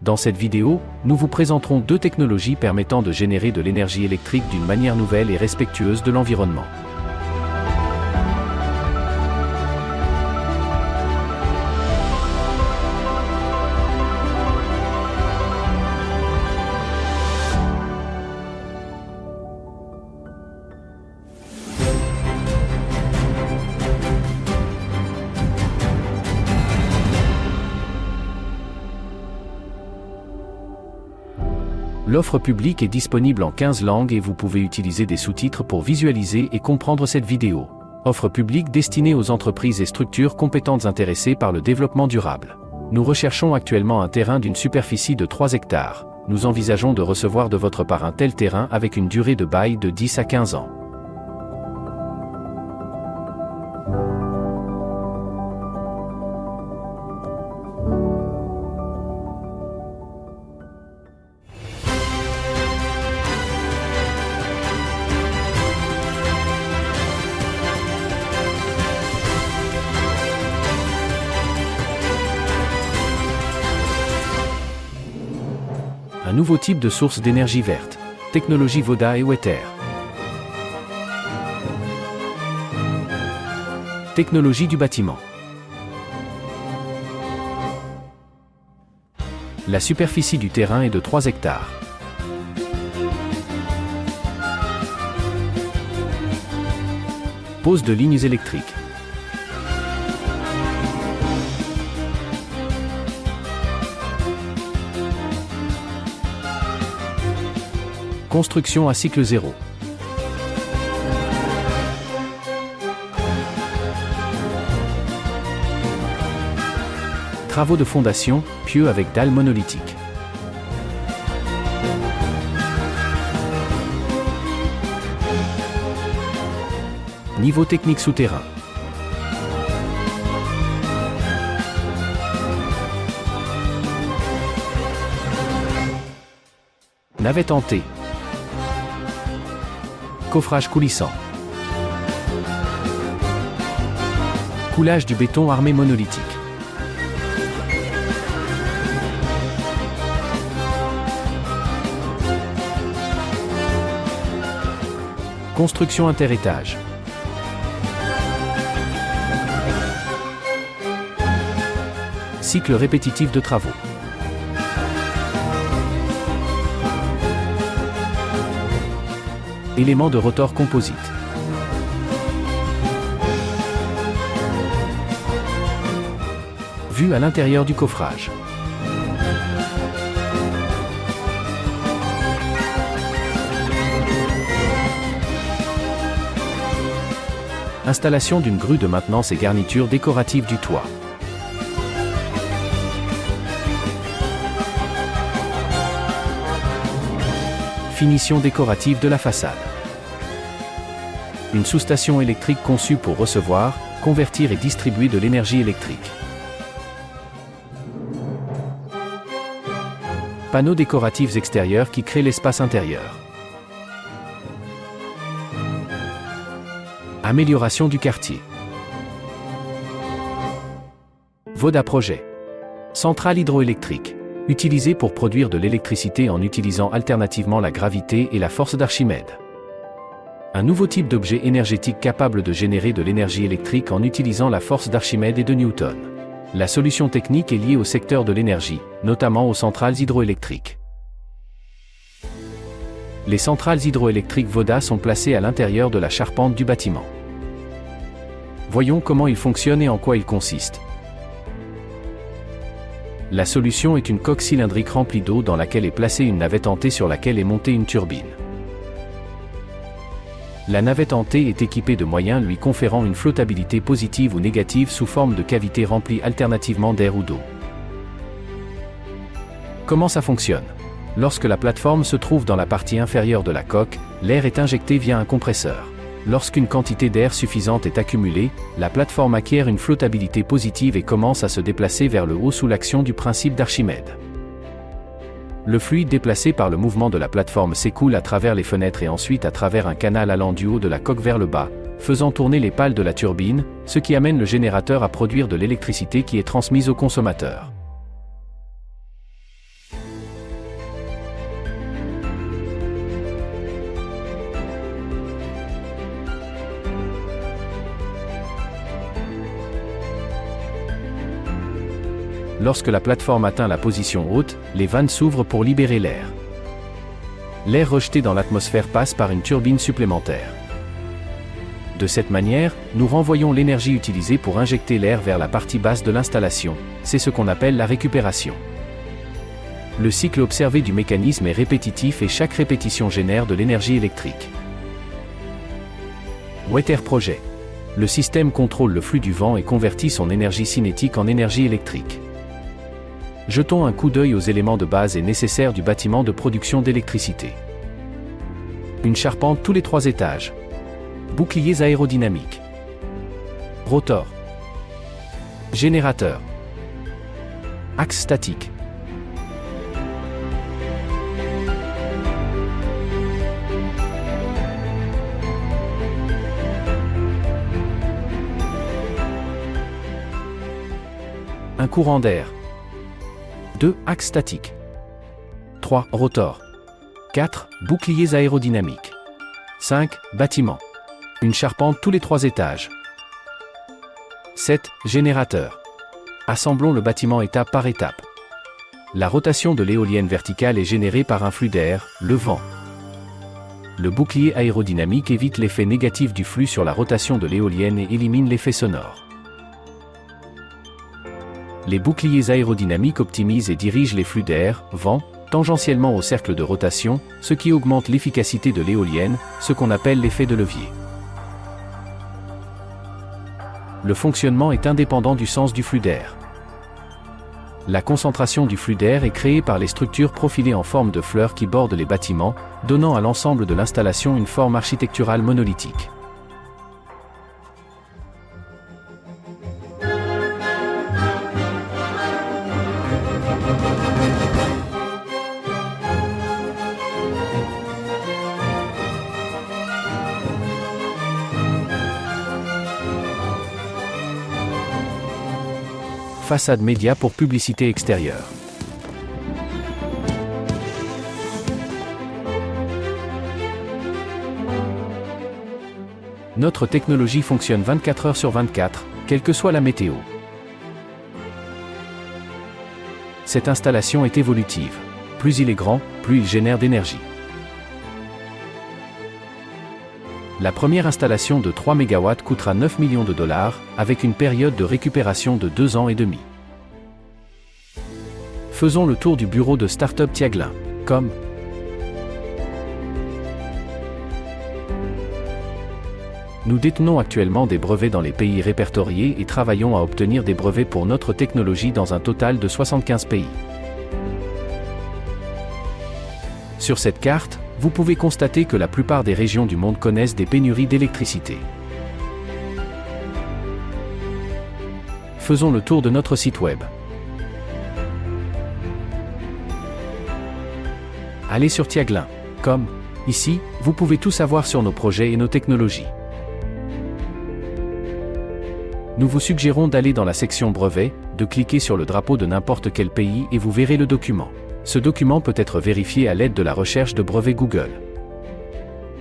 Dans cette vidéo, nous vous présenterons deux technologies permettant de générer de l'énergie électrique d'une manière nouvelle et respectueuse de l'environnement. L'offre publique est disponible en 15 langues et vous pouvez utiliser des sous-titres pour visualiser et comprendre cette vidéo. Offre publique destinée aux entreprises et structures compétentes intéressées par le développement durable. Nous recherchons actuellement un terrain d'une superficie de 3 hectares. Nous envisageons de recevoir de votre part un tel terrain avec une durée de bail de 10 à 15 ans. Un nouveau type de source d'énergie verte. Technologie Voda et Wetter. Technologie du bâtiment. La superficie du terrain est de 3 hectares. Pose de lignes électriques. Construction à cycle zéro. Travaux de fondation, pieux avec dalles monolithiques. Niveau technique souterrain. Navette en T. Coffrage coulissant. Coulage du béton armé monolithique. Construction interétage. Cycle répétitif de travaux. Éléments de rotor composite. Vue à l'intérieur du coffrage. Installation d'une grue de maintenance et garniture décorative du toit. Finition décorative de la façade. Une sous-station électrique conçue pour recevoir, convertir et distribuer de l'énergie électrique. Panneaux décoratifs extérieurs qui créent l'espace intérieur. Amélioration du quartier. Voda Projet. Centrale hydroélectrique. Utilisée pour produire de l'électricité en utilisant alternativement la gravité et la force d'Archimède. Un nouveau type d'objet énergétique capable de générer de l'énergie électrique en utilisant la force d'Archimède et de Newton. La solution technique est liée au secteur de l'énergie, notamment aux centrales hydroélectriques. Les centrales hydroélectriques Voda sont placées à l'intérieur de la charpente du bâtiment. Voyons comment ils fonctionnent et en quoi ils consistent. La solution est une coque cylindrique remplie d'eau dans laquelle est placée une navette en T sur laquelle est montée une turbine. La navette en T est équipée de moyens lui conférant une flottabilité positive ou négative sous forme de cavités remplies alternativement d'air ou d'eau. Comment ça fonctionne? Lorsque la plateforme se trouve dans la partie inférieure de la coque, l'air est injecté via un compresseur. Lorsqu'une quantité d'air suffisante est accumulée, la plateforme acquiert une flottabilité positive et commence à se déplacer vers le haut sous l'action du principe d'Archimède. Le fluide déplacé par le mouvement de la plateforme s'écoule à travers les fenêtres et ensuite à travers un canal allant du haut de la coque vers le bas, faisant tourner les pales de la turbine, ce qui amène le générateur à produire de l'électricité qui est transmise au consommateur. Lorsque la plateforme atteint la position haute, les vannes s'ouvrent pour libérer l'air. L'air rejeté dans l'atmosphère passe par une turbine supplémentaire. De cette manière, nous renvoyons l'énergie utilisée pour injecter l'air vers la partie basse de l'installation. C'est ce qu'on appelle la récupération. Le cycle observé du mécanisme est répétitif et chaque répétition génère de l'énergie électrique. Wet Air Project. Le système contrôle le flux du vent et convertit son énergie cinétique en énergie électrique. Jetons un coup d'œil aux éléments de base et nécessaires du bâtiment de production d'électricité. Une charpente tous les 3 étages. Boucliers aérodynamiques. Rotor. Générateur. Axe statique. Un courant d'air. 2. Axe statique. 3. Rotor. 4. Boucliers aérodynamiques. 5. Bâtiment. Une charpente tous les 3 étages. 7. Générateur. Assemblons le bâtiment étape par étape. La rotation de l'éolienne verticale est générée par un flux d'air, le vent. Le bouclier aérodynamique évite l'effet négatif du flux sur la rotation de l'éolienne et élimine l'effet sonore. Les boucliers aérodynamiques optimisent et dirigent les flux d'air, vent, tangentiellement au cercle de rotation, ce qui augmente l'efficacité de l'éolienne, ce qu'on appelle l'effet de levier. Le fonctionnement est indépendant du sens du flux d'air. La concentration du flux d'air est créée par les structures profilées en forme de fleurs qui bordent les bâtiments, donnant à l'ensemble de l'installation une forme architecturale monolithique. Façade média pour publicité extérieure. Notre technologie fonctionne 24 heures sur 24, quelle que soit la météo. Cette installation est évolutive. Plus il est grand, plus il génère d'énergie. La première installation de 3 MW coûtera 9 millions de dollars, avec une période de récupération de 2 ans et demi. Faisons le tour du bureau de Startup Tiaglin. Nous détenons actuellement des brevets dans les pays répertoriés et travaillons à obtenir des brevets pour notre technologie dans un total de 75 pays. Sur cette carte, vous pouvez constater que la plupart des régions du monde connaissent des pénuries d'électricité. Faisons le tour de notre site web. Allez sur tiaglin.com. Ici, vous pouvez tout savoir sur nos projets et nos technologies. Nous vous suggérons d'aller dans la section brevets, de cliquer sur le drapeau de n'importe quel pays et vous verrez le document. Ce document peut être vérifié à l'aide de la recherche de brevet Google.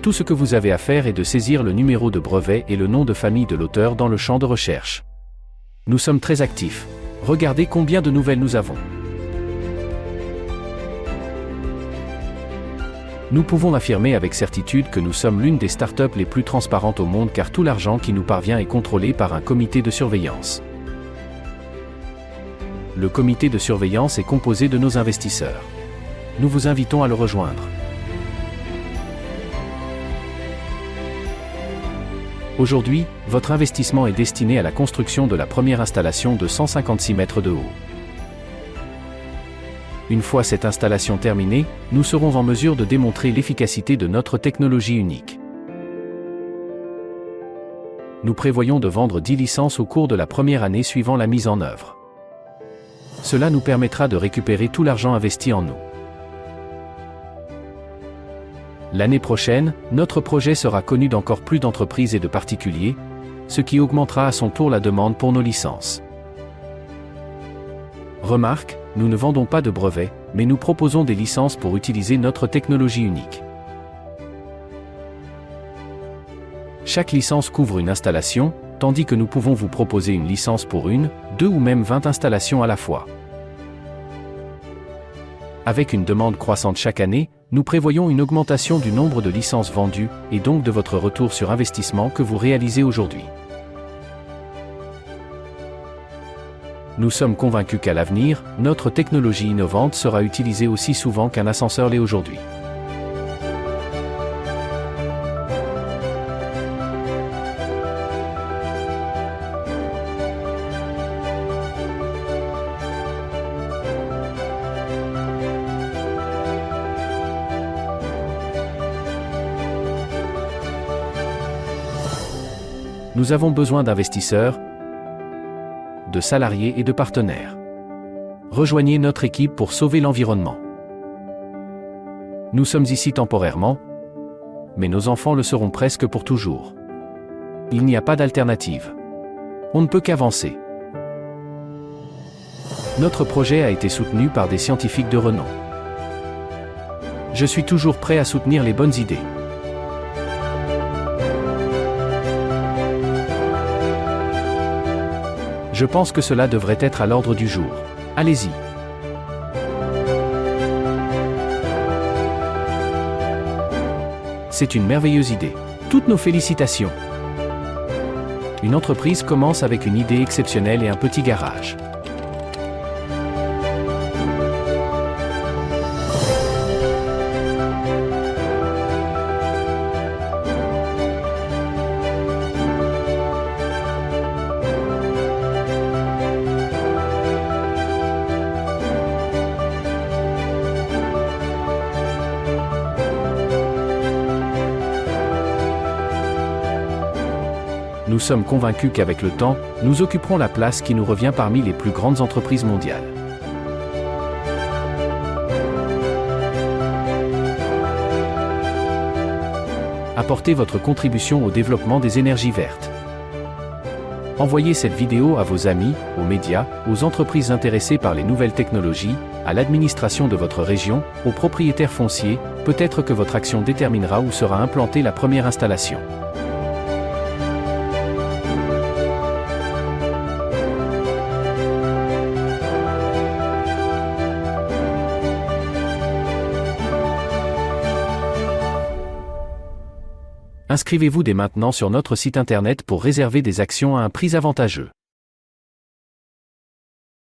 Tout ce que vous avez à faire est de saisir le numéro de brevet et le nom de famille de l'auteur dans le champ de recherche. Nous sommes très actifs. Regardez combien de nouvelles nous avons. Nous pouvons affirmer avec certitude que nous sommes l'une des startups les plus transparentes au monde car tout l'argent qui nous parvient est contrôlé par un comité de surveillance. Le comité de surveillance est composé de nos investisseurs. Nous vous invitons à le rejoindre. Aujourd'hui, votre investissement est destiné à la construction de la première installation de 156 mètres de haut. Une fois cette installation terminée, nous serons en mesure de démontrer l'efficacité de notre technologie unique. Nous prévoyons de vendre 10 licences au cours de la première année suivant la mise en œuvre. Cela nous permettra de récupérer tout l'argent investi en nous. L'année prochaine, notre projet sera connu d'encore plus d'entreprises et de particuliers, ce qui augmentera à son tour la demande pour nos licences. Remarque, nous ne vendons pas de brevets, mais nous proposons des licences pour utiliser notre technologie unique. Chaque licence couvre une installation, tandis que nous pouvons vous proposer une licence pour une, 2 ou même 20 installations à la fois. Avec une demande croissante chaque année, nous prévoyons une augmentation du nombre de licences vendues, et donc de votre retour sur investissement que vous réalisez aujourd'hui. Nous sommes convaincus qu'à l'avenir, notre technologie innovante sera utilisée aussi souvent qu'un ascenseur l'est aujourd'hui. Nous avons besoin d'investisseurs, de salariés et de partenaires. Rejoignez notre équipe pour sauver l'environnement. Nous sommes ici temporairement, mais nos enfants le seront presque pour toujours. Il n'y a pas d'alternative. On ne peut qu'avancer. Notre projet a été soutenu par des scientifiques de renom. Je suis toujours prêt à soutenir les bonnes idées. Je pense que cela devrait être à l'ordre du jour. Allez-y. C'est une merveilleuse idée. Toutes nos félicitations. Une entreprise commence avec une idée exceptionnelle et un petit garage. Nous sommes convaincus qu'avec le temps, nous occuperons la place qui nous revient parmi les plus grandes entreprises mondiales. Apportez votre contribution au développement des énergies vertes. Envoyez cette vidéo à vos amis, aux médias, aux entreprises intéressées par les nouvelles technologies, à l'administration de votre région, aux propriétaires fonciers, peut-être que votre action déterminera où sera implantée la première installation. Inscrivez-vous dès maintenant sur notre site internet pour réserver des actions à un prix avantageux.